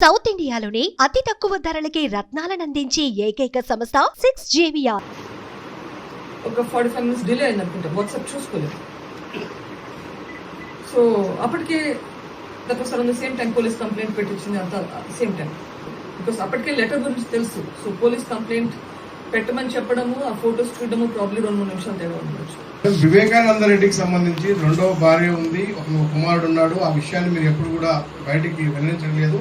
South ఇండియాలోని అతి తక్కువ ధరలకి రత్నాలనందించే ఏకైక సంస్థ 6JVR. ఒక 45 minutes డిలే అయింది అనుకుంటా, వాట్సాప్ చూసుకోలేదు. సో అప్పటికే that was around the same time police complaint పెట్టించింది, అంతా సేమ్ టైం. బికాస్ అప్పటికే లెటర్ గురించి తెలుసు. సో పోలీస్ కంప్లైంట్ పెట్టమని చెప్పడము, ఆ ఫొటోస్ చూడడము ప్రాబ్లీ 2-3 నిమిషాలు తేడా ఉండొచ్చు. వివేకానంద రెడ్డికి సంబంధించి రెండవ భార్య ఉంది, ఒక కుమారుడు ఉన్నాడు. ఆ విషయాన్ని మీరు ఎప్పుడు కూడా బయటికి వెల్లడించలేదు.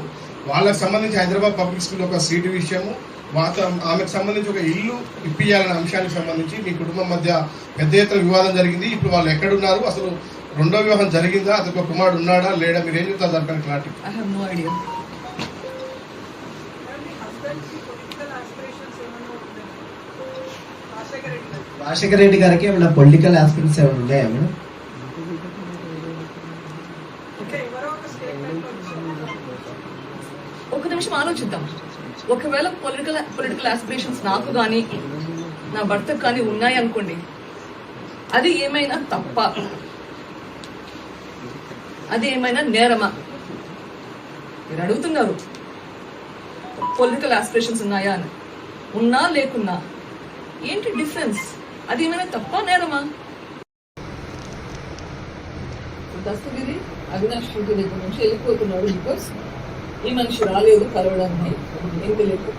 వాళ్ళకి సంబంధించి హైదరాబాద్ పబ్లిక్ స్కూల్ ఒక సీటు విషయము, ఆమెకు సంబంధించి ఒక ఇల్లు ఇప్పియాలనే అంశానికి సంబంధించి మీ కుటుంబం మధ్య పెద్ద ఎత్తున వివాదం జరిగింది. ఇప్పుడు వాళ్ళు ఎక్కడున్నారు, అసలు రెండో వివాహం జరిగిందా, అదొక కుమారుడు ఉన్నాడా లేడా, మీరు ఏం చెప్తారు దానిపైన clarity? I have no idea. Rajasekhara Reddy గారికి ఏమైనా పొలిటికల్ ఆస్పిరెంట్స్ ఏమైనా ఉన్నాయా మేడం? ఒక నిమిషం ఆలోచిద్దాం. ఒకవేళ పొలిటికల్ ఆస్పిరేషన్స్ నాకు కానీ నా భర్తకు కానీ ఉన్నాయి అనుకోండి, అది ఏమైనా తప్ప, అది ఏమైనా నేరమా? మీరు అడుగుతున్నారు పొలిటికల్ ఆస్పిరేషన్స్ ఉన్నాయా అని. ఉన్నా లేకున్నా ఏంటి డిఫరెన్స్? అది ఏమైనా తప్ప నేరమా? దస్తగిరి అవినాష్ రెడ్డి దగ్గర నుంచి వెళ్ళిపోతున్నాడు బికాస్ ఈ మనిషి రాలేదు కలవడానికి, ఏం తెలియదు.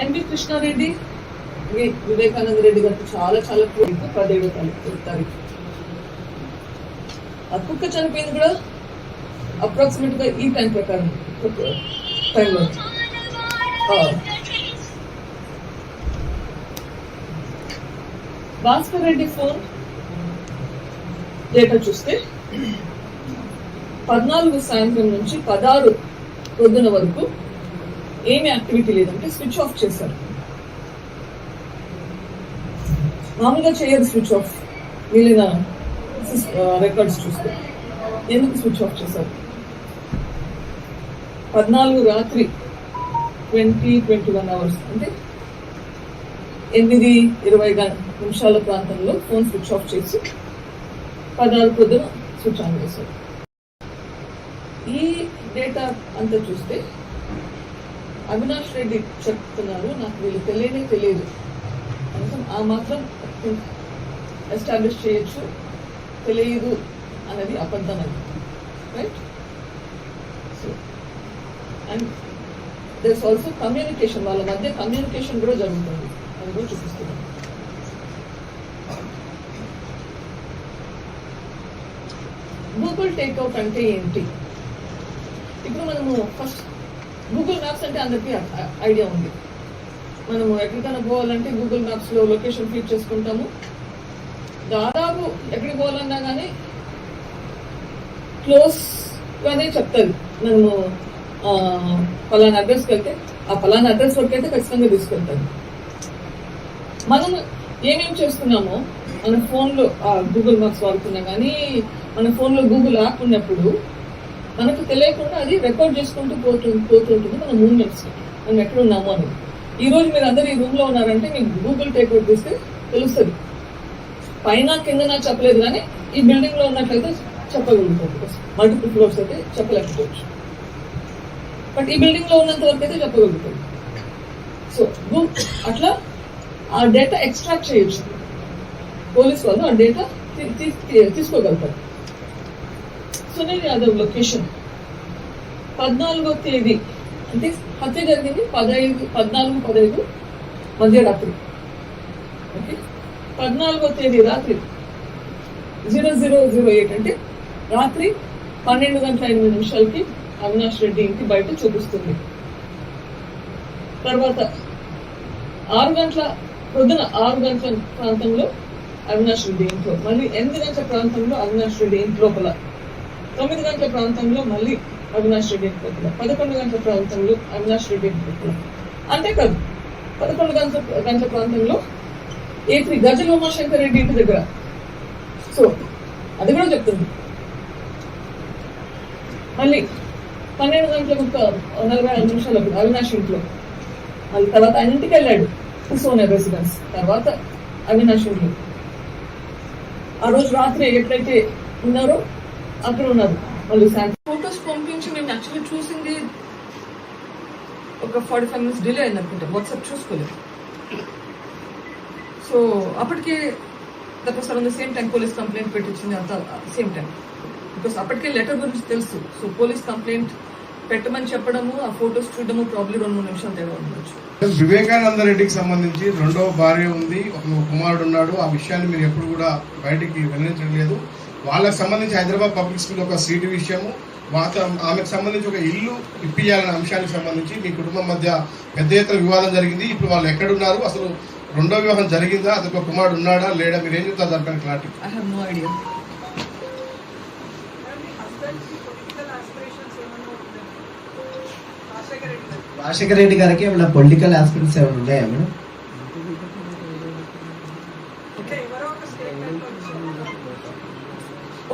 ఎంపీ కృష్ణారెడ్డి వివేకానంద రెడ్డి గారికి చాలా చాలా 17వ తారీఖు. ఆ కుక్క చనిపోయింది కూడా అప్రాక్సిమేట్ గా ఈ టైం ప్రకారం టైంలో. భాస్కర్ రెడ్డి ఫోన్ డేటా చూస్తే 14 సాయంత్రం నుంచి 16 పొద్దున వరకు ఏమి యాక్టివిటీ లేదంటే స్విచ్ ఆఫ్ చేశారు. మామూలుగా చేయరు స్విచ్ ఆఫ్, మిగిలిన రికార్డ్స్ చూస్తే. ఎందుకు స్విచ్ ఆఫ్ చేశారు? 14 రాత్రి 20-21 అవర్స్ అంటే 8:20 నిమిషాల ప్రాంతంలో ఫోన్ స్విచ్ ఆఫ్ చేసి 16 పొద్దున స్విచ్ ఆన్ చేశారు. ఈ డేటా అంతా చూస్తే అవినాష్ రెడ్డి చెప్తున్నారు, నాకు వీళ్ళు తెలియదు కనీసం ఆ మాత్రం ఎస్టాబ్లిష్ చేయొచ్చు, తెలియదు అనేది అబద్ధం అది, right? So and there is also communication, వాళ్ళ మధ్య కమ్యూనికేషన్ కూడా జరుగుతుంది, అది కూడా చూపిస్తున్నాం. గూగుల్ టేక్అవుట్ అంటే ఏంటి? ఇప్పుడు మనము ఫస్ట్ గూగుల్ మ్యాప్స్ అంటే అందరికీ ఐడియా ఉంది. మనము ఎక్కడికైనా పోవాలంటే గూగుల్ మ్యాప్స్ లో లొకేషన్ ఫీడ్ చేసుకుంటాము. దాదాపు ఎక్కడికి పోవాలన్నా కానీ క్లోజ్ గానే చెప్తారు. మనము పలానా అడ్రస్కి వెళ్తే ఆ పలానా అడ్రస్ వరకు అయితే ఖచ్చితంగా తీసుకెళ్తారు. మనం ఏమేమి చేస్తున్నామో మన ఫోన్లో గూగుల్ మ్యాప్స్ వాడుతున్నా కానీ మన ఫోన్లో గూగుల్ యాప్ ఉన్నప్పుడు మనకు తెలియకుండా అది రికార్డ్ చేసుకుంటూ పోతుంటుంది మన మూవ్మెంట్స్, మనం ఎక్కడ ఉన్నామో అని. ఈ రోజు మీరు అందరు ఈ రూమ్ లో ఉన్నారంటే మీకు గూగుల్ టేక్అవుట్ తీస్తే తెలుస్తుంది. పైన కింద నాకు చెప్పలేదు కానీ ఈ బిల్డింగ్ లో ఉన్నట్లయితే చెప్పగలుగుతాం. మల్టిపుల్ ఫ్లోర్స్ అయితే చెప్పలేకపోవచ్చు, బట్ ఈ బిల్డింగ్ లో ఉన్నంత వరకు అయితే చెప్పగలుగుతాం. సో అట్లా ఆ డేటా ఎక్స్ట్రాక్ట్ చేయొచ్చు. పోలీస్ వాళ్ళు ఆ డేటా తీసుకోగలుగుతారు. సునీల్ యాదవ్ లొకేషన్ 14వ తేదీ అంటే హత్య జరిగింది 14-15 మధ్యరాత్రి. ఓకే, 14వ తేదీ రాత్రి 0008 అంటే రాత్రి 12:08 అవినాష్ రెడ్డి ఇంటి బయట చూపిస్తుంది. తర్వాత 6 గంటల ప్రాంతంలో అవినాష్ రెడ్డి ఇంట్లో, మళ్ళీ 8 గంటల ప్రాంతంలో అవినాష్ రెడ్డి ఇంటి లోపల, 9 గంటల ప్రాంతంలో మళ్ళీ అవినాష్ రెడ్డి ఇంటి లోపల, 11 గంటల ప్రాంతంలో అవినాష్ రెడ్డి ఇంటి లోపల. అంతేకాదు 11 గంటల ప్రాంతంలో A3 గజల ఉమాశంకర్ రెడ్డి ఇంటి దగ్గర. సో అది కూడా చెప్తుంది. మళ్ళీ 12:45 అవినాష్ ఇంట్లో, మళ్ళీ తర్వాత ఆయన ఇంటికి వెళ్ళాడు సోనియా రెసిడెన్స్, తర్వాత అవినాష్ ఇంట్లో. ఆ రోజు రాత్రి ఎక్కడైతే ఉన్నారో అక్కడ ఉన్నారు. వాళ్ళు యాక్చువల్లీ చూసింది ఒక 45 minutes డిలే అయింది అనుకుంటా, వాట్సాప్ చూసుకోలేదు. సో అప్పటికే that was around the same time police complaint పెట్టించింది, అంత సేమ్ టైం. బికాస్ అప్పటికే లెటర్ గురించి తెలుసు. సో పోలీస్ కంప్లైంట్ పెట్టమని చెప్పడము, ఆ ఫొటోస్ చూడడము ప్రాబ్లీ 2-3 నిమిషాలు తేడా ఉండొచ్చు. వివేకానంద రెడ్డికి సంబంధించి రెండవ భార్య ఉంది, ఒక కుమారుడు ఉన్నాడు. ఆ విషయాన్ని మీరు ఎప్పుడు కూడా బయటికి వెల్లడించలేదు. వాళ్ళకి సంబంధించి హైదరాబాద్ పబ్లిక్ స్కూల్ ఒక సీటు విషయము, ఆమెకు సంబంధించి ఒక ఇల్లు ఇప్పియాలనే అంశానికి సంబంధించి మీ కుటుంబం మధ్య పెద్ద ఎత్తున వివాదం జరిగింది. ఇప్పుడు వాళ్ళు ఎక్కడున్నారు, అసలు రెండో వివాహం జరిగిందా, అదొక కుమారుడు ఉన్నాడా లేడా, మీరు ఏం చెప్తారు దానిపైన clarity? I have no idea. Rajasekhara Reddy గారికి ఏమైనా పొలిటికల్ ఆస్పిరెంట్స్ ఏమైనా ఉన్నాయా మేడం?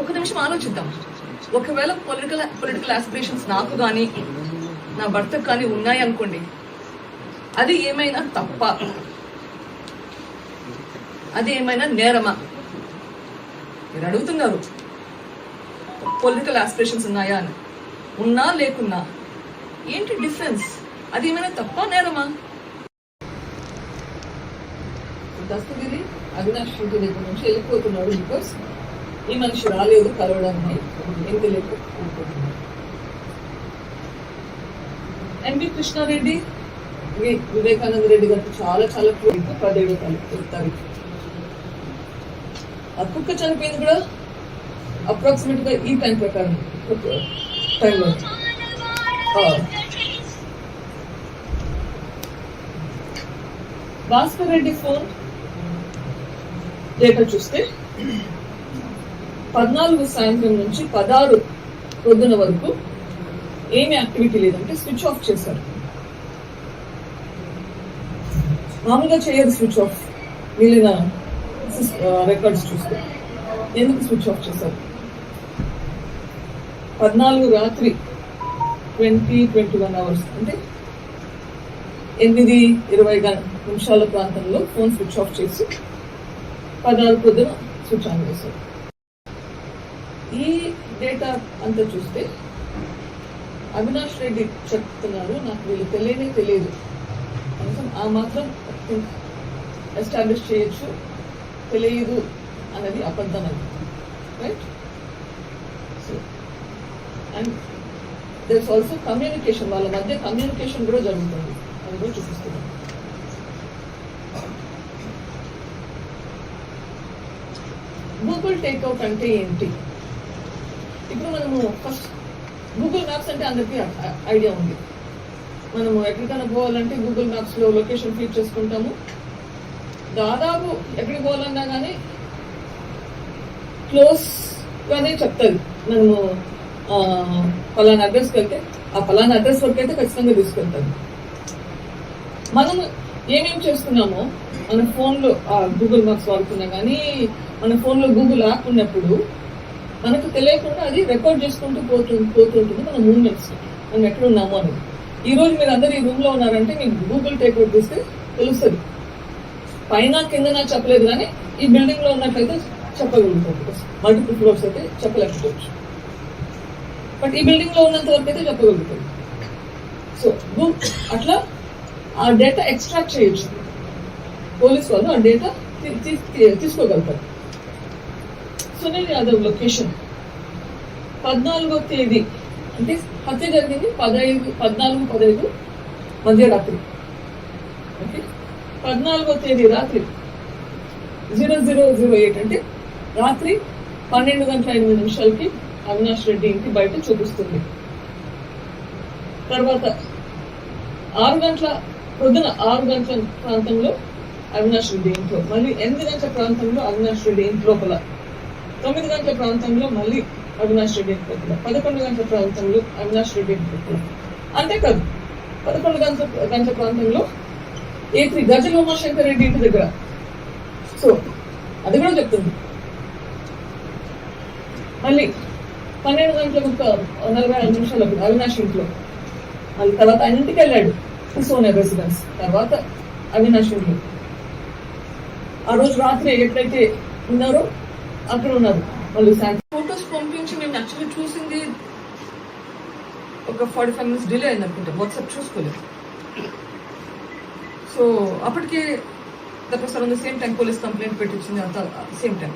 ఒక నిమిషం ఆలోచిద్దాం. ఒకవేళ పొలిటికల్ ఆస్పిరేషన్స్ నాకు కానీ నా భర్తకు కానీ ఉన్నాయి అనుకోండి, అది ఏమైనా తప్ప, అది ఏమైనా నేరమా? మీరు అడుగుతున్నారు పొలిటికల్ ఆస్పిరేషన్స్ ఉన్నాయా అని. ఉన్నా లేకున్నా ఏంటి డిఫరెన్స్? అది ఏమైనా తప్ప నేరమా? దస్తగిరి అవినాష్ రెడ్డి దగ్గర నుంచి వెళ్ళిపోతున్నాడు బికాస్ ఈ మనిషి రాలేదు కలవడానికి, ఏం తెలియదు. ఎంపీ కృష్ణారెడ్డి వివేకానంద రెడ్డి గారికి చాలా చాలా 17వ తారీఖు. ఆ కుక్క చనిపోయింది కూడా అప్రాక్సిమేట్ గా ఈ టైం ప్రకారం టైంలో. భాస్కర్ రెడ్డి ఫోన్ డేటా చూస్తే 14 సాయంత్రం నుంచి 16 పొద్దున వరకు ఏమి యాక్టివిటీ లేదంటే స్విచ్ ఆఫ్ చేశారు. మామూలుగా చేయరు స్విచ్ ఆఫ్, మిగిలిన రికార్డ్స్ చూస్తే. ఎందుకు స్విచ్ ఆఫ్ చేశారు? 14 రాత్రి 21 అవర్స్ అంటే 8:20 నిమిషాల ప్రాంతంలో ఫోన్ స్విచ్ ఆఫ్ చేసి 16 పొద్దున స్విచ్ ఆన్ చేశారు. ఈ డేటా అంతా చూస్తే అవినాష్ రెడ్డి చెప్తున్నారు నాకు వీళ్ళు తెలియదు కనీసం ఆ మాత్రం ఎస్టాబ్లిష్ చేయొచ్చు, తెలియదు అన్నది అబద్ధం అని, right? So and there is also communication, వాళ్ళ మధ్య కమ్యూనికేషన్ కూడా జరుగుతుంది, అది కూడా చూపిస్తున్నాం. గూగుల్ టేక్అవుట్ అంటే ఏంటి? ఇప్పుడు మనము ఫస్ట్ గూగుల్ మ్యాప్స్ అంటే అందరికీ ఐడియా ఉంది. మనము ఎక్కడికైనా పోవాలంటే గూగుల్ మ్యాప్స్ లో లొకేషన్ ఫీడ్ చేసుకుంటాము. దాదాపు ఎక్కడికి పోవాలన్నా కానీ క్లోజ్ గానే చెప్తుంది. మనము ఫలానా అడ్రస్కి వెళ్తే ఆ ఫలానా అడ్రస్ వరకు అయితే ఖచ్చితంగా తీసుకెళ్తాము. మనము ఏమేమి చేస్తున్నామో మన ఫోన్లో గూగుల్ మ్యాప్స్ వాడుతున్నా కానీ మన ఫోన్లో గూగుల్ యాప్ ఉన్నప్పుడు మనకు తెలియకుండా అది రికార్డ్ చేసుకుంటూ పోతుంటుంది మన మూవ్మెంట్స్, మనం ఎక్కడ ఉన్నామో అనేది. ఈ రోజు మీరు అందరు ఈ రూమ్ లో ఉన్నారంటే మీకు గూగుల్ టేక్అవుట్ చేస్తే తెలుస్తుంది. పైన కింద నాకు చెప్పలేదు కానీ ఈ బిల్డింగ్ లో ఉన్నట్లయితే చెప్పగలుగుతాం. మల్టిపుల్ ఫ్లోర్స్ అయితే చెప్పలేకపోవచ్చు, బట్ ఈ బిల్డింగ్ లో ఉన్నంత వరకు అయితే చెప్పగలుగుతాం. సో అట్లా ఆ డేటా ఎక్స్ట్రాక్ట్ చేయొచ్చు. పోలీస్ వాళ్ళు ఆ డేటా తీసుకోగలుగుతారు. సునీల్ యాదవ్ లొకేషన్ 14వ తేదీ అంటే హత్య జరిగింది 14-15 మధ్యరాత్రి. ఓకే, 14వ తేదీ రాత్రి 0008 అంటే రాత్రి 12:05 అవినాష్ రెడ్డి ఇంటి బయట చూపిస్తుంది. తర్వాత 6 గంటల పొద్దున 6 గంటల ప్రాంతంలో అవినాష్ రెడ్డి ఇంట్లో, మళ్ళీ 8 గంటల ప్రాంతంలో అవినాష్ రెడ్డి ఇంటి లోపల, 9 గంటల ప్రాంతంలో మళ్ళీ అవినాష్ రెడ్డి ఇంటి లోపల, 11 గంటల ప్రాంతంలో అవినాష్ రెడ్డి ఇంటి లోపల. అంతేకాదు 11 గంటల ప్రాంతంలో A3 గజల్ ఉమాశంకర్ రెడ్డి ఇంటి దగ్గర. సో అది కూడా చెప్తుంది. మళ్ళీ 12:45 అవినాష్ ఇంట్లో, మళ్ళీ తర్వాత ఆయన ఇంటికి వెళ్ళాడు సోనియా రెసిడెన్స్, తర్వాత అవినాష్ ఇంట్లో. ఆ రోజు రాత్రి ఎక్కడైతే ఉన్నారో అక్కడ ఉన్నారు. వాళ్ళు ఫొటోస్ పంపించి మేము యాక్చువల్లీ చూసింది ఒక 45 minutes డిలే అయింది అనుకుంటా, వాట్సాప్ చూసుకోలేదు. సో అప్పటికే that was around the same time police complaint పెట్టించింది, అంత సేమ్ టైం.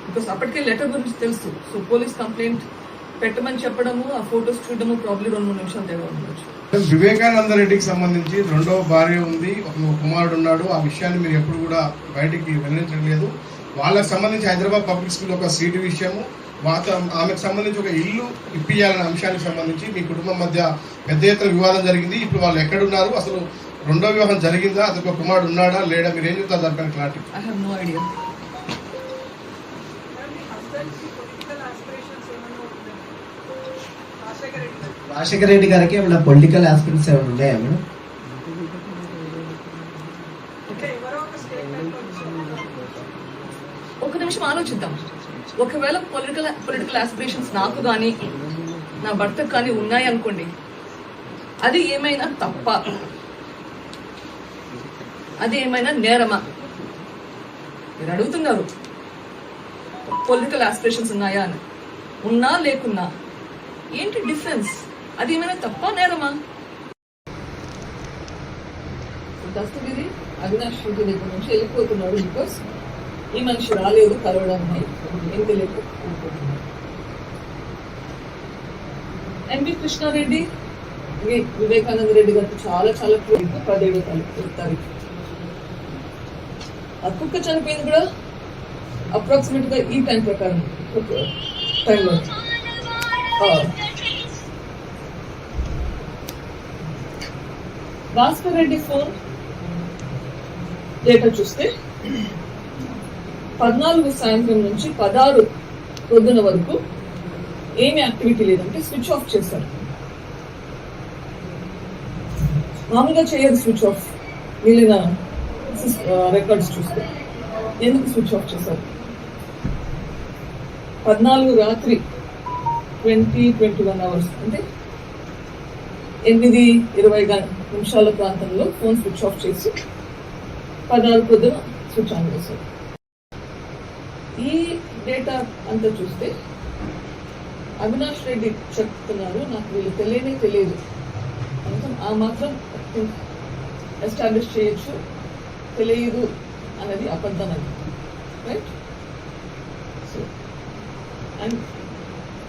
బికాస్ అప్పటికే లెటర్ గురించి తెలుసు. సో పోలీస్ కంప్లైంట్ పెట్టమని చెప్పడము, ఆ ఫొటోస్ చూడడము ప్రాబ్లీ 2-3 నిమిషాలు తేడా ఉండొచ్చు. వివేకానంద రెడ్డికి సంబంధించి రెండవ భార్య ఉంది, ఒక కుమారుడు ఉన్నాడు. ఆ విషయాన్ని మీరు ఎప్పుడు కూడా బయటికి వెల్లడించలేదు. వాళ్ళకి సంబంధించి హైదరాబాద్ పబ్లిక్ స్కూల్ ఒక సీటు విషయము, ఆమెకు సంబంధించి ఒక ఇల్లు ఇప్పియాలనే అంశానికి సంబంధించి మీ కుటుంబం మధ్య పెద్ద ఎత్తున వివాదం జరిగింది. ఇప్పుడు వాళ్ళు ఎక్కడున్నారు, అసలు రెండో వివాహం జరిగిందా, అసలు ఒక కుమారుడు ఉన్నాడా లేడా, మీరు ఏం చెప్తారు దానిపైన clarity? I have no idea. Rajasekhara Reddy గారికి ఏమైనా పొలిటికల్ ఆస్పిరెంట్స్ ఏమైనా ఉన్నాయా మేడం? ఒక నిమిషం ఆలోచిద్దాం. ఒకవేళ పొలిటికల్ ఆస్పిరేషన్స్ నాకు కానీ నా భర్తకు కానీ ఉన్నాయి అనుకోండి, అది ఏమైనా తప్ప, అది ఏమైనా నేరమా? మీరు అడుగుతున్నారు పొలిటికల్ ఆస్పిరేషన్స్ ఉన్నాయా అని. ఉన్నా లేకున్నా ఏంటి డిఫరెన్స్? అది ఏమైనా తప్ప నేరమా? దస్తగిరి అవినాష్ రెడ్డి దగ్గర నుంచి వెళ్ళిపోతున్నాడు బికాస్ ఈ మనిషి రాలేదు కలవడానికి, ఏం తెలియదు. ఎంపీ కృష్ణారెడ్డి వివేకానంద రెడ్డి గారికి చాలా చాలా క్లోజ్. 17వ తారీఖు ఆ కుక్క చనిపోయింది కూడా అప్రాక్సిమేట్ గా ఈ టైం ప్రకారం టైంలో. భాస్కర్ రెడ్డి ఫోన్ డేటా చూస్తే 14 సాయంత్రం నుంచి 16 పొద్దున వరకు ఏమి యాక్టివిటీ లేదంటే స్విచ్ ఆఫ్ చేశారు. మామూలుగా చేయరు స్విచ్ ఆఫ్. మిగిలిన రికార్డ్స్ చూస్తే ఎందుకు స్విచ్ ఆఫ్ చేశారు? 14 రాత్రి 21 అవర్స్ అంటే 8:20 నిమిషాల ప్రాంతంలో ఫోన్ స్విచ్ ఆఫ్ చేసి 16 పొద్దున స్విచ్ ఆన్ చేశారు. ఈ డేటా అంతా చూస్తే అవినాష్ రెడ్డి చెప్తున్నారు నాకు వీళ్ళు తెలియదు ఆ మాత్రం ఎస్టాబ్లిష్ చేయొచ్చు, తెలియదు అన్నది అబద్ధం అని, right? So and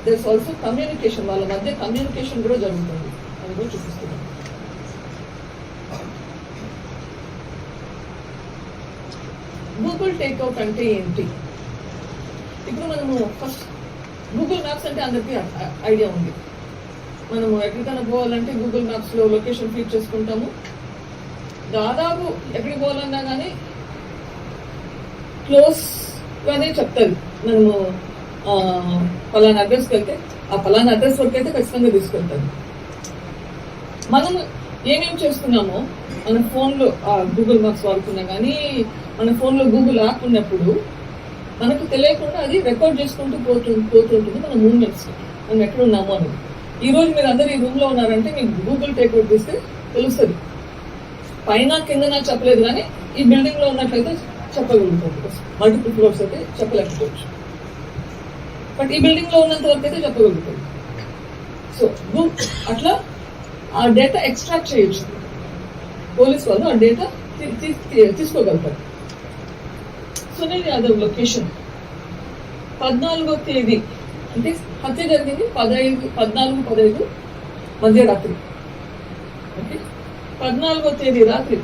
దర్స్ also communication, వాళ్ళ మధ్య కమ్యూనికేషన్ కూడా జరుగుతుంది, అది కూడా చూపిస్తున్నాం. గూగుల్ టేక్అవుట్ అంటే ఏంటి? ఇప్పుడు మనము ఫస్ట్ గూగుల్ మ్యాప్స్ అంటే అందరికీ ఐడియా ఉంది. మనము ఎక్కడికైనా పోవాలంటే గూగుల్ మ్యాప్స్ లో లొకేషన్ ఫీడ్ చేసుకుంటాము. దాదాపు ఎక్కడికి పోవాలన్నా కానీ క్లోజ్ గానే చెప్తారు. మనము పలానా అడ్రస్కి వెళ్తే ఆ పలానా అడ్రస్ వరకు అయితే ఖచ్చితంగా తీసుకెళ్తారు. మనం ఏమేమి చేస్తున్నామో మన ఫోన్లో గూగుల్ మ్యాప్స్ వాడుకున్నా కానీ మన ఫోన్లో గూగుల్ యాప్ ఉన్నప్పుడు మనకు తెలియకుండా అది రికార్డ్ చేసుకుంటూ పోతుంటుంది మన మూవ్మెంట్స్, మనం ఎక్కడ ఉన్నామో అని. ఈ రోజు మీరు అందరు ఈ రూమ్ లో ఉన్నారంటే మీకు గూగుల్ టేక్అవుట్ తీస్తే తెలుస్తుంది. పైన కింద నాకు చెప్పలేదు కానీ ఈ బిల్డింగ్ లో ఉన్నట్లయితే చెప్పగలుగుతాం. మల్టిపుల్ ఫ్లోర్స్ అయితే చెప్పలేకపోవచ్చు, బట్ ఈ బిల్డింగ్ లో ఉన్నంత వరకు అయితే చెప్పగలుగుతాం. సో అట్లా ఆ డేటా ఎక్స్ట్రాక్ట్ చేయొచ్చు. పోలీస్ వాళ్ళు ఆ డేటా తీసుకోగలుగుతారు. సునీల్ యాదవ్ లొకేషన్ 14వ తేదీ అంటే హత్య జరిగింది 14-15 మధ్యరాత్రి. ఓకే, 14వ తేదీ రాత్రి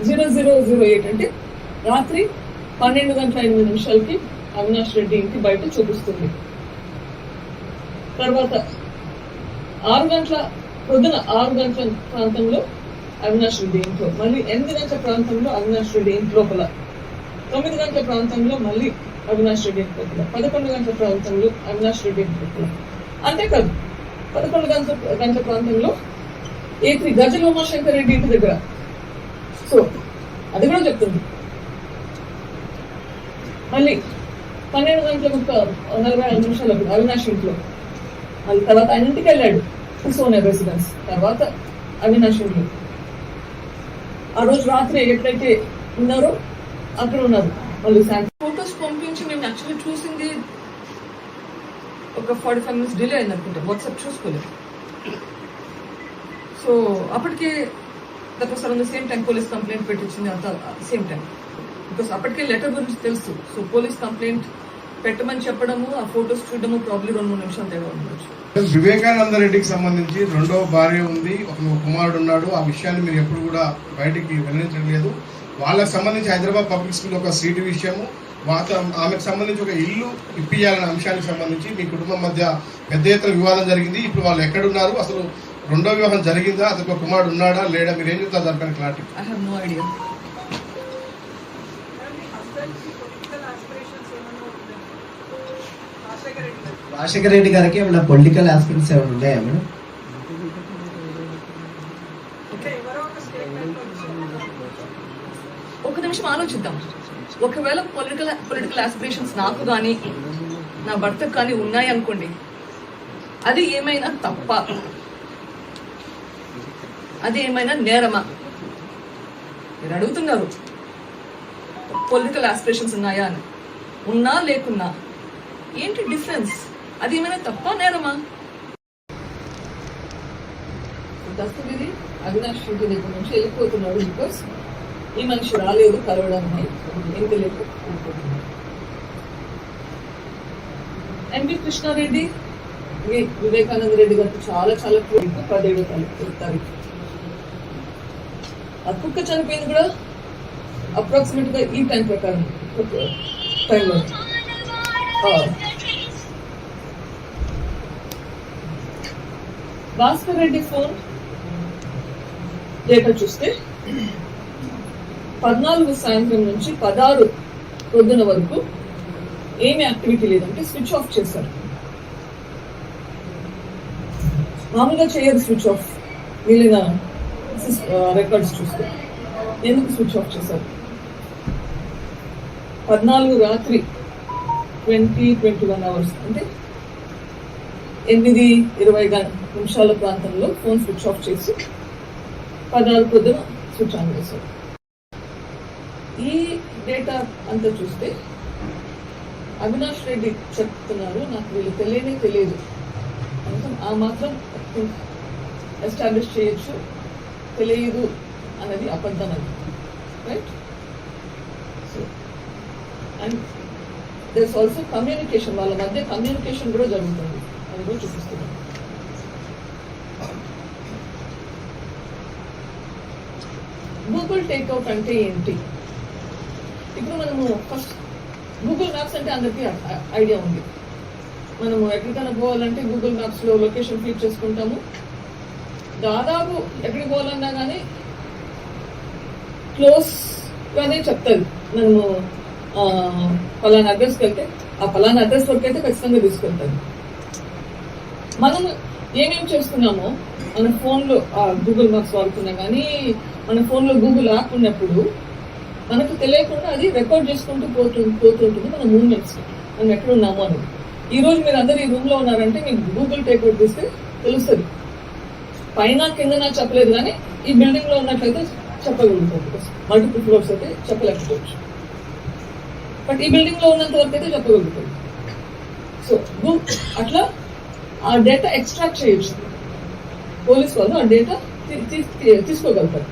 0008 అంటే రాత్రి 12:08 అవినాష్ రెడ్డి ఇంటి బయట చూపిస్తుంది. తర్వాత 6 గంటల పొద్దున 6 గంటల ప్రాంతంలో అవినాష్ రెడ్డి ఇంట్లో, మళ్ళీ 8 గంటల ప్రాంతంలో అవినాష్ రెడ్డి ఇంటి లోపల, 9 గంటల ప్రాంతంలో మళ్ళీ అవినాష్ రెడ్డి ఇంటి లోపల, 11 గంటల ప్రాంతంలో అవినాష్ రెడ్డి ఇంటి లోపల. అంతేకాదు 11 గంటల ప్రాంతంలో A3 గజల్ ఉమాశంకర్ రెడ్డి ఇంటి దగ్గర. సో అది కూడా చెప్తుంది. మళ్ళీ 12:45 అవినాష్ ఇంట్లో, మళ్ళీ తర్వాత ఆయన ఇంటికి వెళ్ళాడు సోనియా రెసిడెన్స్, తర్వాత అవినాష్ ఇంట్లో. ఆ రోజు రాత్రి ఎక్కడైతే ఉన్నారో అక్కడ ఉన్నారు. మళ్ళీ ఫొటోస్ పంపించి మేము యాక్చువల్లీ చూసింది ఒక 45 minutes డిలే అయింది అనుకుంటా, వాట్సాప్ చూసుకోలేదు. సో అప్పటికే that was around the same time police complaint పెట్టించింది అంత సేమ్ టైం, బికాస్ అప్పటికే లెటర్ గురించి తెలుసు. సో పోలీస్ కంప్లైంట్ పెట్టమని చెప్పడము, ఆ ఫొటోస్ చూడడము ప్రాబ్లీ 2-3 నిమిషాలు తేడా ఉండొచ్చు. వివేకానంద రెడ్డికి సంబంధించి రెండవ భార్య ఉంది, ఒక కుమారుడు ఉన్నాడు. ఆ విషయాన్ని మీరు ఎప్పుడు కూడా బయటికి వెల్లడించలేదు. వాళ్ళకి సంబంధించి హైదరాబాద్ పబ్లిక్ స్కూల్ ఒక సీటు విషయము, ఆమెకు సంబంధించి ఒక ఇల్లు ఇప్పియాలనే అంశానికి సంబంధించి మీ కుటుంబం మధ్య పెద్ద ఎత్తున వివాదం జరిగింది. ఇప్పుడు వాళ్ళు ఎక్కడున్నారు, అసలు రెండో వివాహం జరిగిందా, అతనికి ఒక కుమారుడు ఉన్నాడా లేడా, మీరు ఏం చెప్తారు దానిపైన clarity? I have no idea. Rajasekhara Reddy గారికి ఏమైనా పొలిటికల్ ఆస్పిరెంట్స్ ఏమైనా ఉన్నాయా మేడం? ఒక నిమిషం ఆలోచిద్దాం. ఒకవేళ పొలిటికల్ ఆస్పిరేషన్స్ నాకు కానీ నా భర్తకు కానీ ఉన్నాయి అనుకోండి, అది ఏమైనా తప్ప, అది ఏమైనా నేరమా? మీరు అడుగుతున్నారు పొలిటికల్ ఆస్పిరేషన్స్ ఉన్నాయా అని. ఉన్నా లేకున్నా ఏంటి డిఫరెన్స్? అది ఏమైనా తప్ప నేరమా? దస్తగిరి అవినాష్ రెడ్డి దగ్గర నుంచి వెళ్ళిపోతున్నాడు బికాస్ ఈ మనిషి రాలేదు కలవడానికి, ఏం తెలియదు. ఎంపీ కృష్ణారెడ్డి వివేకానంద రెడ్డి గారికి చాలా చాలా 17వ తారీఖు. ఆ కుక్క చనిపోయింది కూడా అప్రాక్సిమేట్ గా ఈ టైం ప్రకారం టైంలో. భాస్కర్ రెడ్డి ఫోన్ డేటా చూస్తే 14 సాయంత్రం నుంచి 16 పొద్దున వరకు ఏమి యాక్టివిటీ లేదంటే స్విచ్ ఆఫ్ చేశారు. మామూలుగా చేయరు స్విచ్ ఆఫ్, మిగిలిన రికార్డ్స్ చూస్తే. ఎందుకు స్విచ్ ఆఫ్ చేశారు? 14 రాత్రి 21 అవర్స్ అంటే 8:20 నిమిషాల ప్రాంతంలో ఫోన్ స్విచ్ ఆఫ్ చేసి 16 పొద్దున స్విచ్ ఆన్ చేశారు. ఈ డేటా అంతా చూస్తే అవినాష్ రెడ్డి చెప్తున్నారు నాకు వీళ్ళు తెలియదు ఆ మాత్రం ఎస్టాబ్లిష్ చేయొచ్చు, తెలియదు అన్నది అబద్ధం అది, right? So and there is also communication, వాళ్ళ మధ్య కమ్యూనికేషన్ కూడా జరుగుతుంది, అది కూడా చూపిస్తున్నాను. గూగుల్ టేక్అవుట్ అంటే ఏంటి? ఇప్పుడు మనము ఫస్ట్ గూగుల్ మ్యాప్స్ అంటే అందరికీ ఐడియా ఉంది. మనము ఎక్కడికైనా పోవాలంటే గూగుల్ మ్యాప్స్ లో లొకేషన్ ఫీడ్ చేసుకుంటాము. దాదాపు ఎక్కడికి పోవాలన్నా కానీ క్లోజ్ గానే చెప్తారు. మనము పలానా అడ్రస్కి వెళ్తే ఆ పలానా అడ్రస్ వరకు అయితే ఖచ్చితంగా తీసుకెళ్తారు. మనం ఏమేమి చేస్తున్నామో మన ఫోన్లో గూగుల్ మ్యాప్స్ వాడుతున్నా కానీ మన ఫోన్లో గూగుల్ యాప్ ఉన్నప్పుడు మనకు తెలియకుండా అది రికార్డ్ చేసుకుంటూ పోతుంటుంది మన మూవ్మెంట్స్, మనం ఎక్కడ ఉన్నామో అని. ఈ రోజు మీరు అందరు ఈ రూమ్ లో ఉన్నారంటే మీకు గూగుల్ టేక్అవుట్ తీస్తే తెలుస్తుంది. పైన కింద నాకు చెప్పలేదు కానీ ఈ బిల్డింగ్ లో ఉన్నట్లయితే చెప్పగలుగుతాం. మల్టిపుల్ ఫ్లోర్స్ అయితే చెప్పలేకపోవచ్చు, బట్ ఈ బిల్డింగ్ లో ఉన్నంత వరకు అయితే చెప్పగలుగుతాం. సో అట్లా ఆ డేటా ఎక్స్ట్రాక్ట్ చేయొచ్చు. పోలీస్ వాళ్ళు ఆ డేటా తీసుకోగలుగుతారు.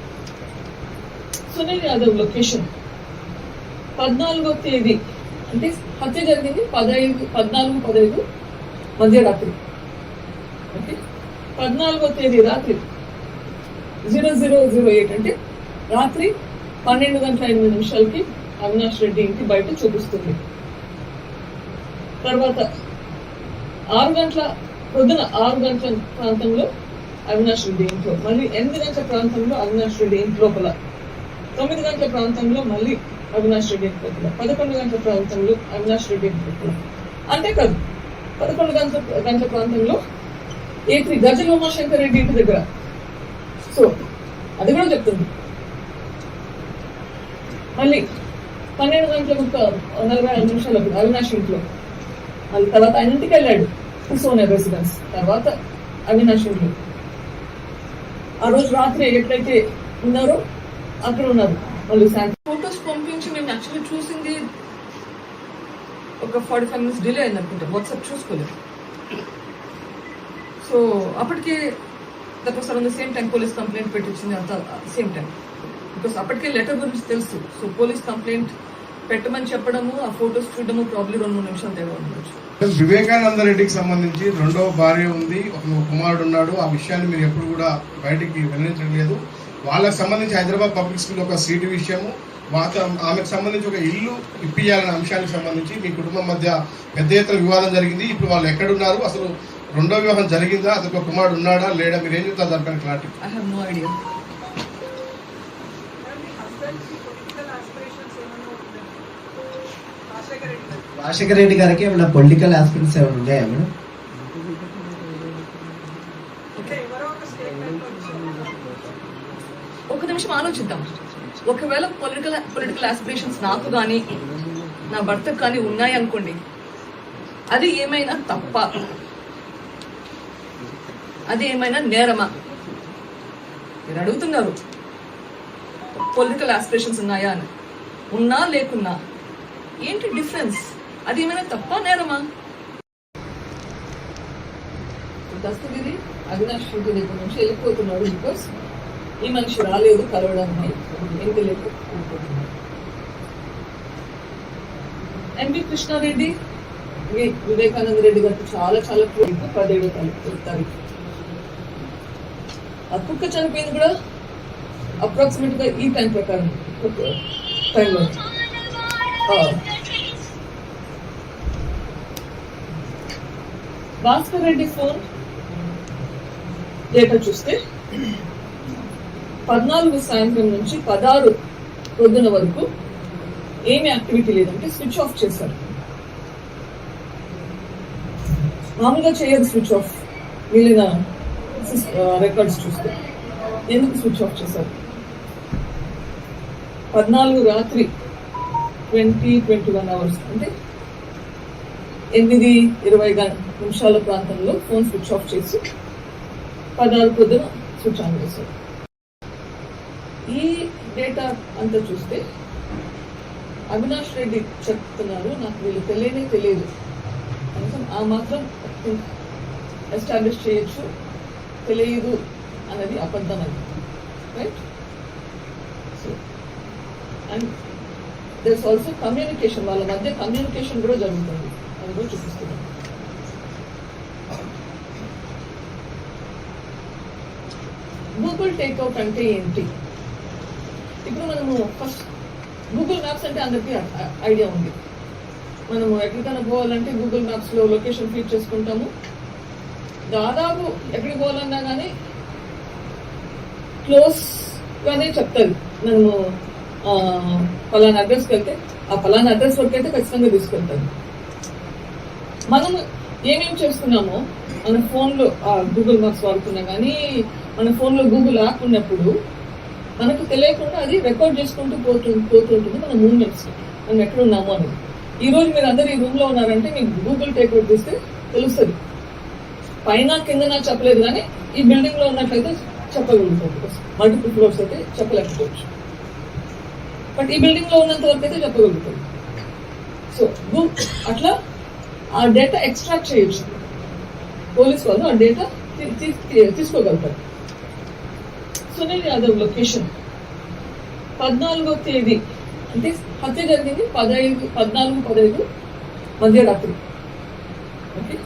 సునీల్ యాదవ్ లొకేషన్ 14వ తేదీ అంటే హత్య జరిగింది 14-15 మధ్యరాత్రి. ఓకే, 14వ తేదీ రాత్రి 0008 అంటే రాత్రి 12:08 అవినాష్ రెడ్డి ఇంటి బయట చూపిస్తుంది. తర్వాత 6 గంటల పొద్దున 6 గంటల ప్రాంతంలో అవినాష్ రెడ్డి ఇంట్లో, మళ్ళీ 8 గంటల ప్రాంతంలో అవినాష్ రెడ్డి ఇంటి లోపల, 9 గంటల ప్రాంతంలో మళ్ళీ అవినాష్ రెడ్డి ఇంటి లోపల, 11 గంటల ప్రాంతంలో అవినాష్ రెడ్డి ఇంటి లోపల. అంతేకాదు 11 గంటల ప్రాంతంలో A3 గజల్ ఉమాశంకర్ రెడ్డి ఇంటి దగ్గర. సో అది కూడా చెప్తుంది. మళ్ళీ 12:45 అవినాష్ ఇంట్లో, మళ్ళీ తర్వాత ఆయన ఇంటికి వెళ్ళాడు సోనియా రెసిడెన్స్, తర్వాత అవినాష్ ఇంట్లో. ఆ రోజు రాత్రి ఎక్కడైతే ఉన్నారో అక్కడ ఉన్నారు. వాళ్ళు ఫొటోస్ పంపించి మేము యాక్చువల్లీ చూసింది ఒక 45 minutes డిలే అయింది అనుకుంటా, వాట్సాప్ చూసుకోలేదు. సో అప్పటికే that was around the same time police complaint పెట్టించింది అంత సేమ్ టైం, బికాస్ అప్పటికే లెటర్ గురించి తెలుసు. సో పోలీస్ కంప్లైంట్ పెట్టమని చెప్పడము, ఆ ఫొటోస్ చూడడము ప్రాబ్లీ 2-3 నిమిషాలు తేడా ఉండొచ్చు. వివేకానంద రెడ్డికి సంబంధించి రెండవ భార్య ఉంది, ఒక కుమారుడు ఉన్నాడు. ఆ విషయాన్ని మీరు ఎప్పుడు కూడా బయటికి వెల్లడించలేదు. వాళ్ళకి సంబంధించి హైదరాబాద్ పబ్లిక్ స్కూల్ ఒక సీటు విషయము, ఆమెకు సంబంధించి ఒక ఇల్లు ఇప్పియాలనే అంశానికి సంబంధించి మీ కుటుంబం మధ్య పెద్ద ఎత్తున వివాదం జరిగింది. ఇప్పుడు వాళ్ళు ఎక్కడున్నారు, అసలు రెండో వివాహం జరిగిందా, అతనికి ఒక కుమారుడు ఉన్నాడా లేడా, మీరు ఏం చెప్తారు దానిపైన clarity? I have no idea. Rajasekhara Reddy గారికి ఏమైనా పొలిటికల్ ఆస్పిరెంట్స్ ఏమైనా ఉన్నాయా మేడం? ఒక నిమిషం ఆలోచిద్దాం. ఒకవేళ పొలిటికల్ ఆస్పిరేషన్స్ నాకు కానీ నా భర్తకు కానీ ఉన్నాయి అనుకోండి, అది ఏమైనా తప్ప, అది ఏమైనా నేరమా? మీరు అడుగుతున్నారు పొలిటికల్ ఆస్పిరేషన్స్ ఉన్నాయా అని. ఉన్నా లేకున్నా ఏంటి డిఫరెన్స్? అది ఏమైనా తప్ప నేరమా? దస్తగిరి అవినాష్ రెడ్డి దగ్గర నుంచి వెళ్ళిపోతున్నాడు బికాస్ ఈ మనిషి రాలేదు కలవడానికి, ఏం తెలియదు. ఎన్వి కృష్ణారెడ్డి వివేకానంద రెడ్డి గారికి చాలా చాలా 17వ తారీఖు. ఆ కుక్క చనిపోయింది కూడా అప్రాక్సిమేట్ గా ఈ టైం ప్రకారం టైంలో. భాస్కర్ రెడ్డి ఫోన్ డేటా చూస్తే 14 సాయంత్రం నుంచి 16 పొద్దున వరకు ఏమి యాక్టివిటీ లేదంటే స్విచ్ ఆఫ్ చేశారు. మామూలుగా చేయదు స్విచ్ ఆఫ్, మిగిలిన రికార్డ్స్ చూస్తే. ఎందుకు స్విచ్ ఆఫ్ చేశారు? 14 రాత్రి 20-21 అవర్స్ అంటే 8:20 నిమిషాల ప్రాంతంలో ఫోన్ స్విచ్ ఆఫ్ చేసి 16 పొద్దున స్విచ్ ఆన్ చేశారు. ఈ డేటా అంతా చూస్తే అవినాష్ రెడ్డి చెప్తున్నారు నాకు వీళ్ళు తెలియదు కనీసం ఆ మాత్రం ఎస్టాబ్లిష్ చేయొచ్చు, తెలియదు అన్నది అబద్ధం అది, right? So and there's also communication, వాళ్ళ మధ్య కమ్యూనికేషన్ కూడా జరుగుతుంది, అది కూడా చూపిస్తున్నాను. గూగుల్ టేక్అవుట్ అంటే ఏంటి? ఇప్పుడు మనము ఫస్ట్ గూగుల్ మ్యాప్స్ అంటే అందరికీ ఐడియా ఉంది. మనము ఎక్కడికైనా పోవాలంటే గూగుల్ మ్యాప్స్ లో లొకేషన్ ఫీడ్ చేసుకుంటాము. దాదాపు ఎక్కడికి పోవాలన్నా కానీ క్లోజ్ గానే చెప్తారు. మనము పలానా అడ్రస్కి వెళ్తే ఆ పలానా అడ్రస్ వరకు అయితే ఖచ్చితంగా తీసుకెళ్తారు. మనం ఏమేమి చేస్తున్నామో మన ఫోన్లో గూగుల్ మ్యాప్స్ వాడుతున్నా కానీ మన ఫోన్లో గూగుల్ యాప్ ఉన్నప్పుడు మనకు తెలియకుండా అది రికార్డ్ చేసుకుంటూ పోతుంటుంది మన మూవ్మెంట్స్, మనం ఎక్కడ ఉన్నామో అనేది. ఈ రోజు మీరు అందరు ఈ రూమ్ లో ఉన్నారంటే మీకు గూగుల్ టేక్అవుట్ తీస్తే తెలుస్తుంది. పైన కింద నాకు చెప్పలేదు కానీ ఈ బిల్డింగ్ లో ఉన్నట్లయితే చెప్పగలుగుతాం. మల్టిపుల్ ఫ్లోర్స్ అయితే చెప్పలేకపోవచ్చు, బట్ ఈ బిల్డింగ్ లో ఉన్నంత వరకు అయితే చెప్పగలుగుతాం. సో అట్లా ఆ డేటా ఎక్స్ట్రాక్ట్ చేయొచ్చు. పోలీస్ వాళ్ళు ఆ డేటా తీసుకోగలుగుతారు. సునీల్ యాదవ్ లొకేషన్ 14వ తేదీ అంటే హత్య జరిగింది 14-15 మధ్యరాత్రి. ఓకే,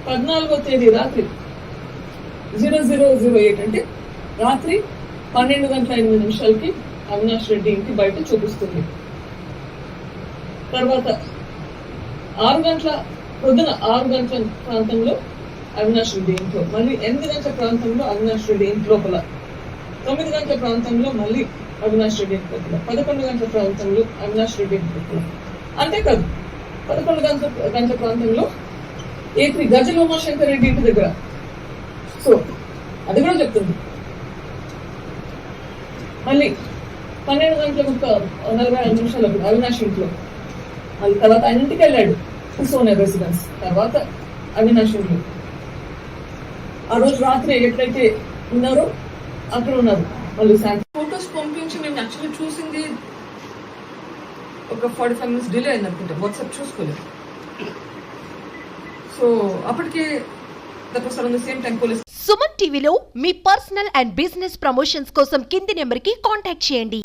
14వ తేదీ రాత్రి 0008 అంటే రాత్రి 12:08 అవినాష్ రెడ్డి ఇంటి బయట చూపిస్తుంది. తర్వాత 6 గంటల పొద్దున 6 గంటల ప్రాంతంలో అవినాష్ రెడ్డి ఇంట్లో, మళ్ళీ 8 గంటల ప్రాంతంలో అవినాష్ రెడ్డి ఇంటి లోపల, 9 గంటల ప్రాంతంలో మళ్ళీ అవినాష్ రెడ్డి ఇంటి లోపల, 11 గంటల ప్రాంతంలో అవినాష్ రెడ్డి ఇంటి లోపల. అంతేకాదు 11 గంటల ప్రాంతంలో A3 గజల్ ఉమాశంకర్ రెడ్డి ఇంటి దగ్గర. సో అది కూడా చెప్తుంది. మళ్ళీ 12:45 అవినాష్ ఇంట్లో, మళ్ళీ తర్వాత ఆయన ఇంటికి వెళ్ళాడు సోనియా రెసిడెన్స్, తర్వాత అవినాష్ ఇంట్లో. ఆ రోజు రాత్రి ఎట్లయితే ఉన్నారో అక్కడ ఉన్నారు. మళ్ళీ సాయంత్రం ఫొటోస్ పంపించి మేము యాక్చువల్లీ చూసింది ఒక 45 minutes డిలే అయింది అనుకుంటా, వాట్సాప్ చూసుకోలేదు. సో అప్పటికే That was around the same time police. Suman టీవీలో మీ పర్సనల్ అండ్ బిజినెస్ ప్రమోషన్స్ కోసం కింది నెంబర్కి కాంటాక్ట్ చేయండి.